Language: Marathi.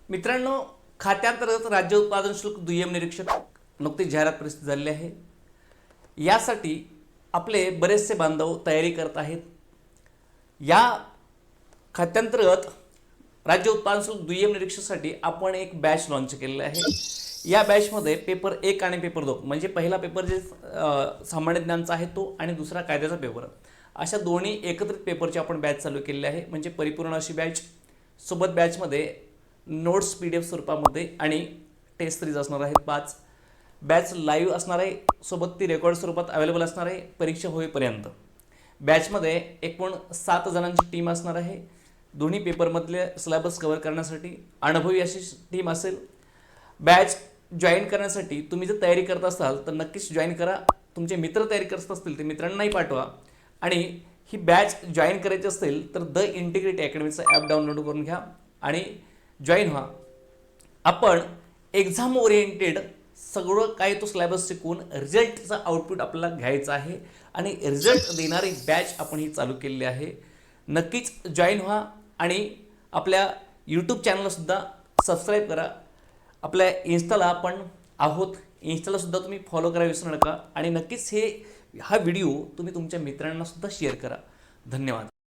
मित्रांनो, खात्यांतर्गत राज्य उत्पादन शुल्क दुय्यम निरीक्षक नुकतीच जाहिरात प्रसिद्ध झालेली आहे। यासाठी आपले बरेचसे बांधव तयारी करत आहेत। या खात्यांतर्गत राज्य उत्पादन शुल्क दुय्यम निरीक्षकासाठी आपण एक बॅच लॉन्च केलेला आहे। या बॅचमध्ये पेपर 1 आणि पेपर 2 म्हणजे पहिला पेपर जे सामान्य ज्ञानचा आहे तो आणि दुसरा कायद्याचा पेपर, अशा दोन्ही एकत्रित पेपरची आपण बॅच चालू केलेली आहे। म्हणजे परिपूर्ण अशी बॅच, सोबत बॅचमध्ये नोट्स PDF स्वरूपामध्ये आणि टेस्ट सिरीज असणार आहेत 5। बॅच लाईव्ह असणार आहे, सोबत ती रेकॉर्ड स्वरूपात अवेलेबल असणार आहे परीक्षा होईपर्यंत। बॅचमध्ये एकूण 7 जणांची टीम असणार आहे। दोन्ही पेपरमधले सिलेबस कव्हर करण्यासाठी अनुभवी अशी टीम असेल। बॅच जॉईन करण्यासाठी तुम्ही जर तयारी करत असाल तर नक्कीच जॉईन करा। तुमचे मित्र तयारी करत असतील तर मित्रांनाही पाठवा। आणि ही बॅच जॉईन करायची असेल तर द इंटिग्रिटी अकॅडमीचा ॲप डाउनलोड करून घ्या आणि जॉईन व्हा। आपण एक्झाम ओरिएंटेड सगळं काही तो सिलेबस शिकून रिझल्टचा आउटपुट आपल्याला घ्यायचा आहे आणि रिझल्ट देणारी बॅच आपण ही चालू केलेली आहे। नक्कीच जॉईन व्हा आणि आपल्या यूट्यूब चॅनलसुद्धा सबस्क्राईब करा। आपल्या इन्स्टाला आपण आहोत, इन्स्टालासुद्धा तुम्ही फॉलो करायला विसरू नका आणि नक्कीच हा व्हिडिओ तुम्ही तुमच्या मित्रांनासुद्धा शेअर करा। धन्यवाद।